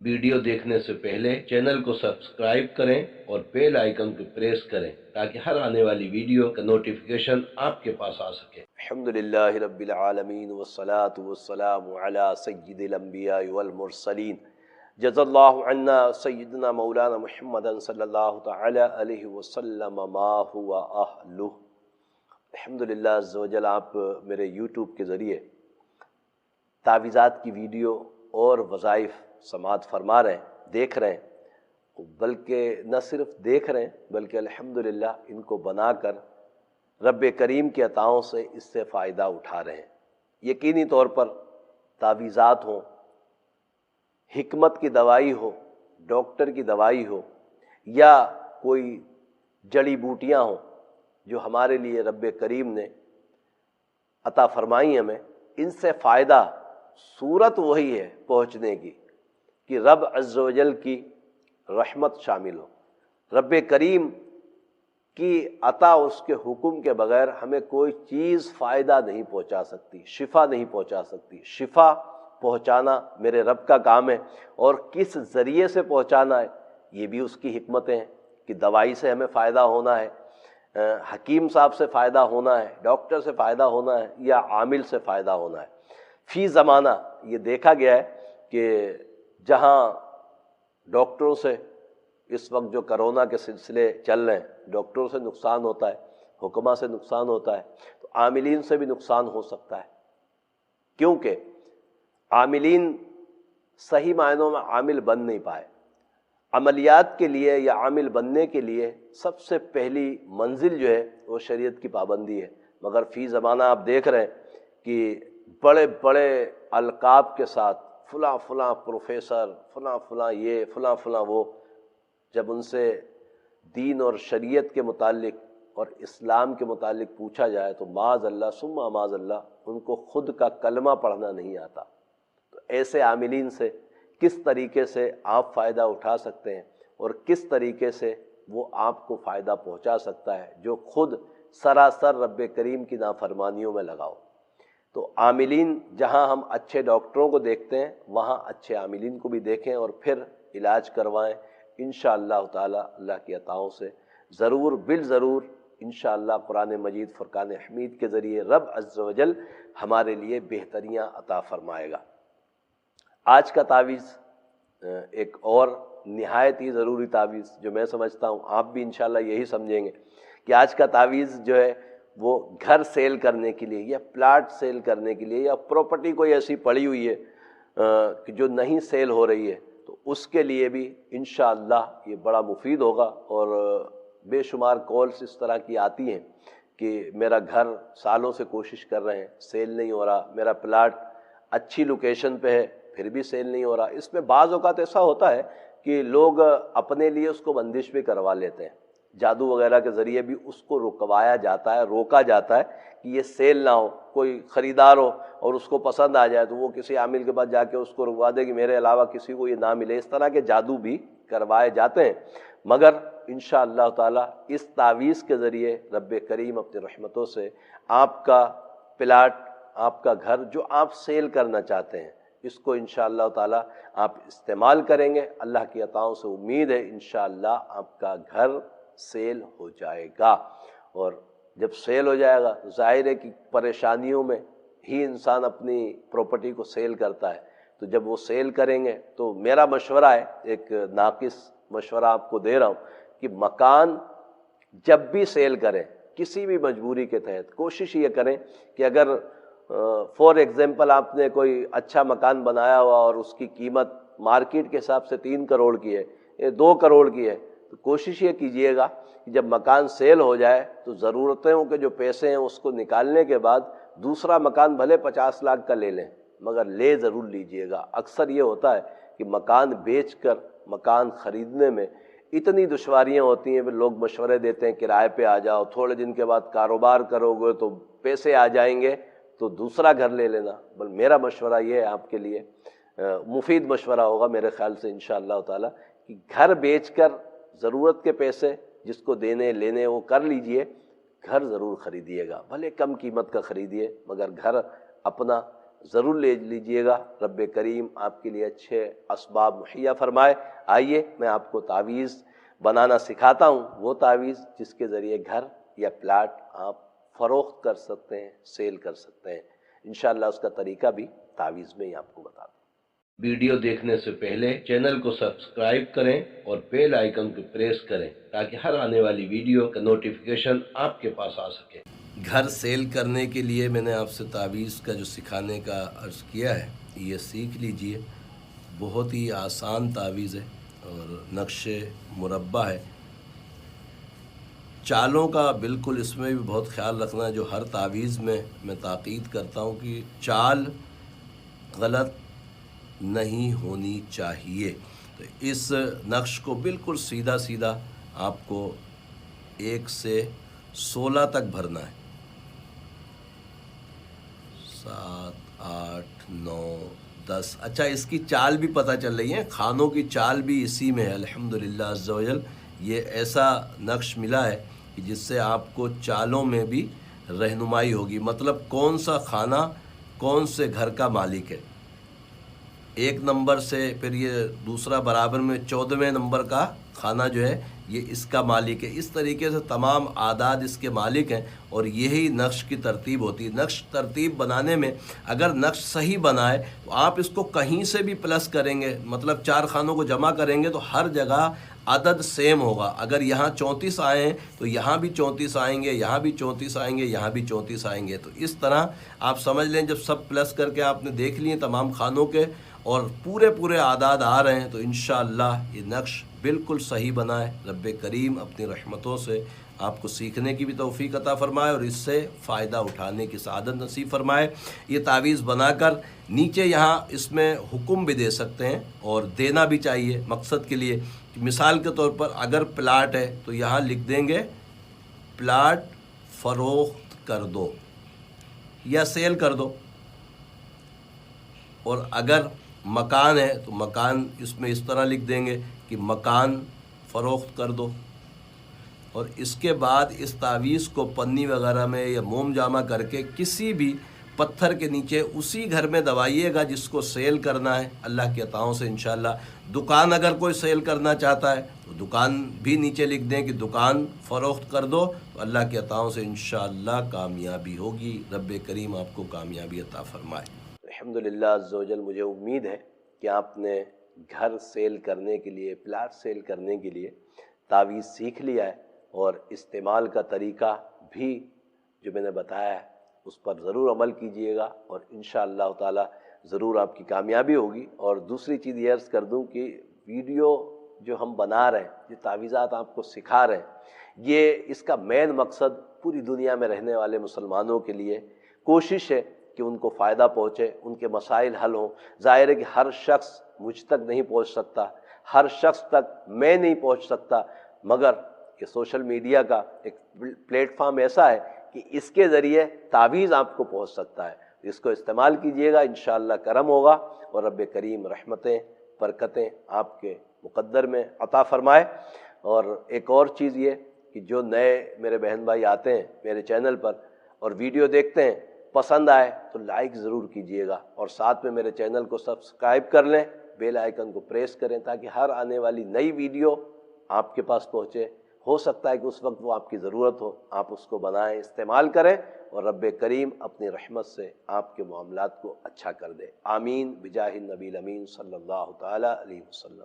Video देखने से पहले चैनल को सब्सक्राइब करें और बेल आइकन को प्रेस करें ताकि हर आने वाली वीडियो का नोटिफिकेशन आपके पास आ सके। अल्हम्दुलिल्लाहि रब्बिल आलमीन वस्सलातु वस्सलामु अला सय्यिदिल अंबिया वल मुरसलीन जज़ल्लाहु अन्ना सय्यिदना मौलाना मुहम्मदन सल्लल्लाहु तआला अलैहि वसल्लम मा हुवा अहलुह। अल्हम्दुलिल्लाह अज़्ज़ व जल आप मेरे यूट्यूब के ज़रिए तावीज़ात की वीडियो और वज़ाइफ समाअत फरमा रहे हैं, देख रहे हैं, बल्कि न सिर्फ देख रहे हैं बल्कि अल्हम्दुलिल्लाह इनको बनाकर रब्बे करीम की अताओं से इससे फ़ायदा उठा रहे हैं। यकीनी तौर पर तावीज़ात हों, हिकमत की दवाई हो, डॉक्टर की दवाई हो या कोई जड़ी बूटियाँ हों जो हमारे लिए रब्बे करीम ने अता फरमाई हमें, इनसे फ़ायदा सूरत वही है पहुँचने की कि रब अज़्ज़ व जल की रहमत शामिल हो। रब्बे करीम की अता उसके हुक्म के बगैर हमें कोई चीज़ फ़ायदा नहीं पहुंचा सकती, शिफा नहीं पहुंचा सकती। शिफा पहुंचाना मेरे रब का काम है, और किस ज़रिए से पहुंचाना है ये भी उसकी हिकमतें हैं कि दवाई से हमें फ़ायदा होना है, हकीम साहब से फ़ायदा होना है, डॉक्टर से फ़ायदा होना है या आमिल से फ़ायदा होना है। फ़ी ज़माना ये देखा गया है कि जहाँ डॉक्टरों से इस वक्त जो कोरोना के सिलसिले चल रहे हैं, डॉक्टरों से नुकसान होता है, हुक्मा से नुकसान होता है, तो आमिलीन से भी नुकसान हो सकता है। क्योंकि आमिलीन सही मायनों में आमिल बन नहीं पाए। अमलियात के लिए या आमिल बनने के लिए सबसे पहली मंजिल जो है वो शरीयत की पाबंदी है। मगर फ़ी ज़माना आप देख रहे हैं कि बड़े बड़े अलकाब के साथ फ़लाँ फ़लाँ प्रोफेसर, फ़लाँ फ़लाँ ये, फ़लाँ फ़लाँ वो, जब उनसे दीन और शरीयत के मुतालिक और इस्लाम के मुतालिक पूछा जाए तो माज़अल्लाह सुम्मा माज़अल्लाह उनको खुद का कलमा पढ़ना नहीं आता। तो ऐसे आमिलीन से किस तरीके से आप फ़ायदा उठा सकते हैं और किस तरीके से वो आपको फ़ायदा पहुंचा सकता है जो खुद सरासर रब्बे करीम की नाफरमानियों में लगाओ। तो आमिलीन, जहां हम अच्छे डॉक्टरों को देखते हैं वहां अच्छे आमिलीन को भी देखें और फिर इलाज करवाएं। इंशाअल्लाह ताला अल्लाह की अताओं से ज़रूर बिल ज़रूर इंशाअल्लाह कुरान मजीद फ़ुरक़ान हमीद के ज़रिए रब अज़्ज़ व जल हमारे लिए बेहतरियाँ अता फ़रमाएगा। आज का तावीज़ एक और निहायत ही ज़रूरी तावीज़ जो मैं समझता हूँ आप भी इंशाअल्लाह यही समझेंगे कि आज का तावीज़ जो है वो घर सेल करने के लिए या प्लाट सेल करने के लिए या प्रॉपर्टी कोई ऐसी पड़ी हुई है कि जो नहीं सेल हो रही है, तो उसके लिए भी इंशाअल्लाह ये बड़ा मुफीद होगा। और बेशुमार कॉल्स इस तरह की आती हैं कि मेरा घर सालों से कोशिश कर रहे हैं, सेल नहीं हो रहा, मेरा प्लाट अच्छी लोकेशन पे है फिर भी सेल नहीं हो रहा। इसमें बाज़ औक़ात ऐसा होता है कि लोग अपने लिए उसको बंदिश भी करवा लेते हैं, जादू वगैरह के ज़रिए भी उसको रुकवाया जाता है, रोका जाता है कि ये सेल ना हो। कोई ख़रीदार हो और उसको पसंद आ जाए तो वो किसी आमिल के पास जाके उसको रुकवा दे कि मेरे अलावा किसी को ये ना मिले। इस तरह के जादू भी करवाए जाते हैं। मगर इंशाअल्लाह ताला इस तावीज़ के ज़रिए रब्बे करीम अपनी रहमतों से आपका प्लाट, आपका घर जो आप सेल करना चाहते हैं, इसको इंशाअल्लाह ताला आप इस्तेमाल करेंगे। अल्लाह की अताओं से उम्मीद है इंशाअल्लाह आपका घर सेल हो जाएगा। और जब सेल हो जाएगा तो जाहिर है कि परेशानियों में ही इंसान अपनी प्रॉपर्टी को सेल करता है। तो जब वो सेल करेंगे तो मेरा मशवरा है, एक नाकिस मशवरा आपको दे रहा हूँ कि मकान जब भी सेल करें किसी भी मजबूरी के तहत कोशिश ये करें कि अगर फॉर एग्जाम्पल आपने कोई अच्छा मकान बनाया हुआ और उसकी कीमत मार्केट के हिसाब से 3 करोड़ की है, 2 करोड़ की है, तो कोशिश ये कीजिएगा कि जब मकान सेल हो जाए तो ज़रूरतों के जो पैसे हैं उसको निकालने के बाद दूसरा मकान भले 50 लाख का ले लें मगर ले ज़रूर लीजिएगा। अक्सर ये होता है कि मकान बेचकर मकान ख़रीदने में इतनी दुश्वारियाँ होती हैं, फिर लोग मशवरे देते हैं किराए पे आ जाओ, थोड़े दिन के बाद कारोबार करोगे तो पैसे आ जाएंगे तो दूसरा घर ले लेना। बल मेरा मशवरा ये है आपके लिए, मुफीद मशवरा होगा मेरे ख्याल से इंशाअल्लाह ताला, कि घर बेचकर ज़रूरत के पैसे जिसको देने लेने वो कर लीजिए, घर ज़रूर ख़रीदिएगा, भले कम कीमत का ख़रीदिए मगर घर अपना ضرور لے لیجئے گا، رب کریم آپ کے لیے اچھے اسباب مہیا فرمائے۔ آئیے میں آپ کو تعویذ بنانا سکھاتا ہوں، وہ تعویذ جس کے ذریعے گھر یا پلاٹ آپ فروخت کر سکتے ہیں، سیل کر سکتے ہیں۔ انشاءاللہ اس کا طریقہ بھی تعویذ میں ہی آپ کو بتا دوں۔ ویڈیو دیکھنے سے پہلے چینل کو سبسکرائب کریں اور بیل آئیکن کو پریس کریں تاکہ ہر آنے والی ویڈیو کا نوٹیفیکیشن آپ کے پاس آ سکے۔ گھر سیل کرنے کے لیے میں نے آپ سے تعویذ کا جو سکھانے کا عرض کیا ہے، یہ سیکھ لیجئے۔ بہت ہی آسان تعویذ ہے اور نقش مربع ہے۔ چالوں کا بالکل اس میں بھی بہت خیال رکھنا ہے، جو ہر تعویذ میں تاکید کرتا ہوں کہ چال غلط نہیں ہونی چاہیے۔ تو اس نقش کو بالکل سیدھا سیدھا آپ کو 1 سے 16 تک بھرنا ہے۔ 7 8 9 10۔ اچھا، اس کی چال بھی پتہ چل رہی ہے، خانوں کی چال بھی اسی میں ہے الحمدللہ عز و جل۔ یہ ایسا نقش ملا ہے کہ جس سے آپ کو چالوں میں بھی رہنمائی ہوگی، مطلب کون سا خانہ کون سے گھر کا مالک ہے۔ 1 نمبر سے پھر یہ دوسرا برابر میں 14ویں نمبر کا خانہ جو ہے یہ اس کا مالک ہے۔ اس طریقے سے تمام اعداد اس کے مالک ہیں اور یہی نقش کی ترتیب ہوتی ہے۔ نقش ترتیب بنانے میں اگر نقش صحیح بنائے تو آپ اس کو کہیں سے بھی پلس کریں گے، مطلب 4 خانوں کو جمع کریں گے تو ہر جگہ عدد سیم ہوگا۔ اگر یہاں 34 آئے ہیں تو یہاں بھی 34 آئیں گے، یہاں بھی 34 آئیں گے، یہاں بھی 34 آئیں گے۔ تو اس طرح آپ سمجھ لیں، جب سب پلس کر کے آپ نے دیکھ لیے تمام خانوں کے اور پورے اعداد آ رہے ہیں تو انشاءاللہ یہ نقش بالکل صحیح بنا ہے۔ رب کریم اپنی رحمتوں سے آپ کو سیکھنے کی بھی توفیق عطا فرمائے اور اس سے فائدہ اٹھانے کی سعادت نصیب فرمائے۔ یہ تعویذ بنا کر نیچے یہاں اس میں حکم بھی دے سکتے ہیں اور دینا بھی چاہیے مقصد کے لیے۔ مثال کے طور پر اگر پلاٹ ہے تو یہاں لکھ دیں گے پلاٹ فروخت کر دو یا سیل کر دو، اور اگر مکان ہے تو مکان اس میں اس طرح لکھ دیں گے کہ مکان فروخت کر دو۔ اور اس کے بعد اس تعویذ کو پنی وغیرہ میں یا موم جامہ کر کے کسی بھی پتھر کے نیچے اسی گھر میں دبائیے گا جس کو سیل کرنا ہے، اللہ کی عطاؤں سے انشاءاللہ۔ دکان اگر کوئی سیل کرنا چاہتا ہے تو دکان بھی نیچے لکھ دیں کہ دکان فروخت کر دو، تو اللہ کی عطاؤں سے انشاءاللہ کامیابی ہوگی۔ رب کریم آپ کو کامیابی عطا فرمائے۔ الحمدللہ عز و جل، مجھے امید ہے کہ آپ نے گھر سیل کرنے کے لیے، پلاٹ سیل کرنے کے لیے تعویذ سیکھ لیا ہے اور استعمال کا طریقہ بھی جو میں نے بتایا ہے اس پر ضرور عمل کیجئے گا اور انشاءاللہ تعالی ضرور آپ کی کامیابی ہوگی۔ اور دوسری چیز یہ عرض کر دوں کہ ویڈیو جو ہم بنا رہے ہیں، جو تعویذات آپ کو سکھا رہے ہیں، یہ اس کا مین مقصد پوری دنیا میں رہنے والے مسلمانوں کے لیے کوشش ہے کہ ان کو فائدہ پہنچے، ان کے مسائل حل ہوں۔ ظاہر ہے کہ ہر شخص مجھ تک نہیں پہنچ سکتا، ہر شخص تک میں نہیں پہنچ سکتا، مگر یہ سوشل میڈیا کا ایک پلیٹ فارم ایسا ہے کہ اس کے ذریعے تعویذ آپ کو پہنچ سکتا ہے۔ اس کو استعمال کیجئے گا، انشاءاللہ کرم ہوگا اور رب کریم رحمتیں برکتیں آپ کے مقدر میں عطا فرمائے۔ اور ایک اور چیز یہ کہ جو نئے میرے بہن بھائی آتے ہیں میرے چینل پر اور ویڈیو دیکھتے ہیں، پسند آئے تو لائک ضرور کیجئے گا اور ساتھ میں میرے چینل کو سبسکرائب کر لیں، بیل آئیکن کو پریس کریں تاکہ ہر آنے والی نئی ویڈیو آپ کے پاس پہنچے۔ ہو سکتا ہے کہ اس وقت وہ آپ کی ضرورت ہو، آپ اس کو بنائیں، استعمال کریں اور رب کریم اپنی رحمت سے آپ کے معاملات کو اچھا کر دے۔ آمین بجاہ النبی الامین صلی اللہ تعالی علیہ وسلم۔